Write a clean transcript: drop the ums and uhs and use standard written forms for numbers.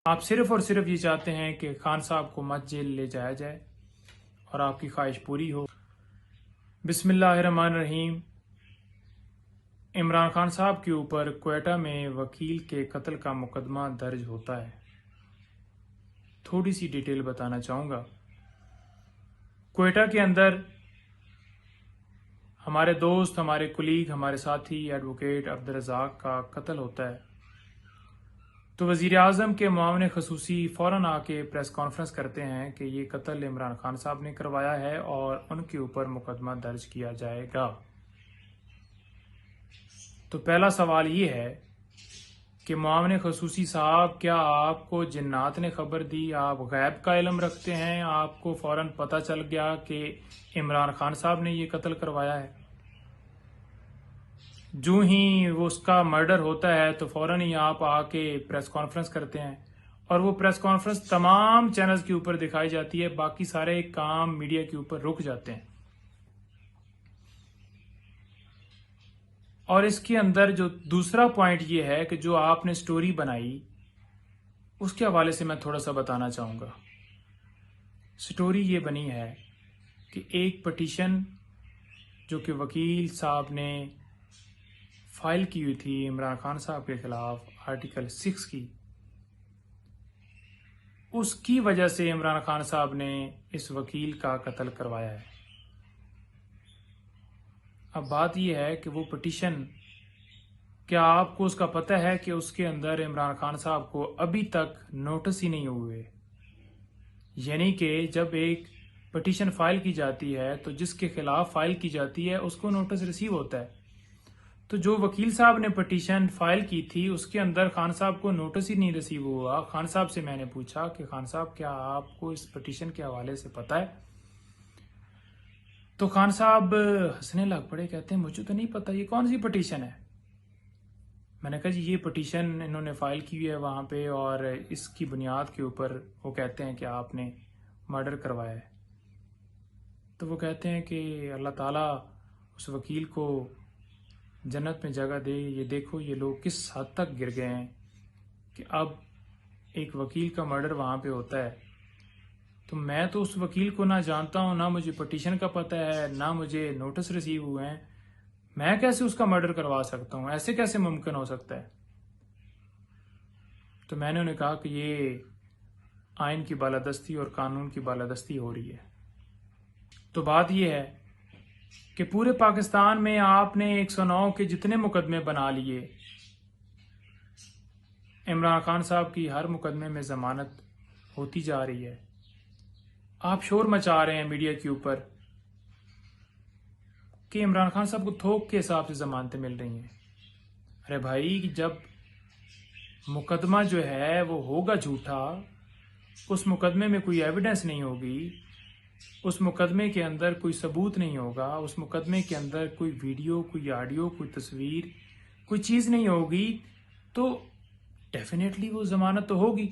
आप सिर्फ और सिर्फ ये चाहते हैं कि खान साहब को मत जेल ले जाया जाए और आपकी ख्वाहिश पूरी हो। बिस्मिल्लाहिर्रहमानिर्रहीम। इमरान खान साहब के ऊपर क्वेटा में वकील के कत्ल का मुकदमा दर्ज होता है। थोड़ी सी डिटेल बताना चाहूँगा। क्वेटा के अंदर हमारे दोस्त, हमारे कुलीग, हमारे साथी एडवोकेट अब्दुल रज़ाक का कत्ल होता है। तो वज़ीर आज़म के मुआविन ख़ुसूसी फ़ौरन आके प्रेस कॉन्फ्रेंस करते हैं कि ये कत्ल इमरान खान साहब ने करवाया है और उनके ऊपर मुकदमा दर्ज किया जाएगा। तो पहला सवाल ये है कि मुआविन ख़ुसूसी साहब, क्या आपको जिन्नात ने खबर दी? आप गैब का इल्म रखते हैं? आपको फ़ौरन पता चल गया कि इमरान खान साहब ने ये कत्ल करवाया है? जो ही वो उसका मर्डर होता है तो फौरन ही आप आके प्रेस कॉन्फ्रेंस करते हैं और वो प्रेस कॉन्फ्रेंस तमाम चैनल्स के ऊपर दिखाई जाती है। बाकी सारे काम मीडिया के ऊपर रुक जाते हैं। और इसके अंदर जो दूसरा पॉइंट ये है कि जो आपने स्टोरी बनाई उसके हवाले से मैं थोड़ा सा बताना चाहूँगा। स्टोरी ये बनी है कि एक पटिशन जो कि वकील साहब ने फाइल की हुई थी इमरान खान साहब के खिलाफ आर्टिकल 6 की, उसकी वजह से इमरान खान साहब ने इस वकील का कत्ल करवाया है। अब बात यह है कि वो पिटीशन, क्या आपको उसका पता है कि उसके अंदर इमरान खान साहब को अभी तक नोटिस ही नहीं हुए? यानी कि जब एक पिटीशन फाइल की जाती है तो जिसके खिलाफ फाइल की जाती है उसको नोटिस रिसीव होता है। तो जो वकील साहब ने पिटीशन फाइल की थी उसके अंदर खान साहब को नोटिस ही नहीं रिसीव हुआ। खान साहब से मैंने पूछा कि खान साहब, क्या आपको इस पिटीशन के हवाले से पता है? तो खान साहब हंसने लग पड़े, कहते हैं मुझे तो नहीं पता, ये कौन सी पिटीशन है? मैंने कहा जी ये पिटीशन इन्होंने फाइल की हुई है वहां पे और इसकी बुनियाद के ऊपर वो कहते हैं कि आपने मर्डर करवाया है। तो वो कहते हैं कि अल्लाह ताला उस वकील को जन्नत में जगह दे। ये देखो ये लोग किस हद तक गिर गए हैं कि अब एक वकील का मर्डर वहां पे होता है। तो मैं तो उस वकील को ना जानता हूं, ना मुझे पिटीशन का पता है, ना मुझे नोटिस रिसीव हुए हैं। मैं कैसे उसका मर्डर करवा सकता हूं? ऐसे कैसे मुमकिन हो सकता है? तो मैंने उन्हें कहा कि ये आइन की बालादस्ती और कानून की बालादस्ती हो रही है। तो बात यह है कि पूरे पाकिस्तान में आपने 109 के जितने मुकदमे बना लिए, इमरान खान साहब की हर मुकदमे में जमानत होती जा रही है। आप शोर मचा रहे हैं मीडिया के ऊपर कि इमरान खान साहब को थोक के हिसाब से जमानतें मिल रही हैं। अरे भाई, जब मुकदमा जो है वो होगा झूठा, उस मुकदमे में कोई एविडेंस नहीं होगी, उस मुकदमे के अंदर कोई सबूत नहीं होगा, उस मुकदमे के अंदर कोई वीडियो, कोई ऑडियो, कोई तस्वीर, कोई चीज़ नहीं होगी, तो डेफिनेटली वो जमानत तो होगी।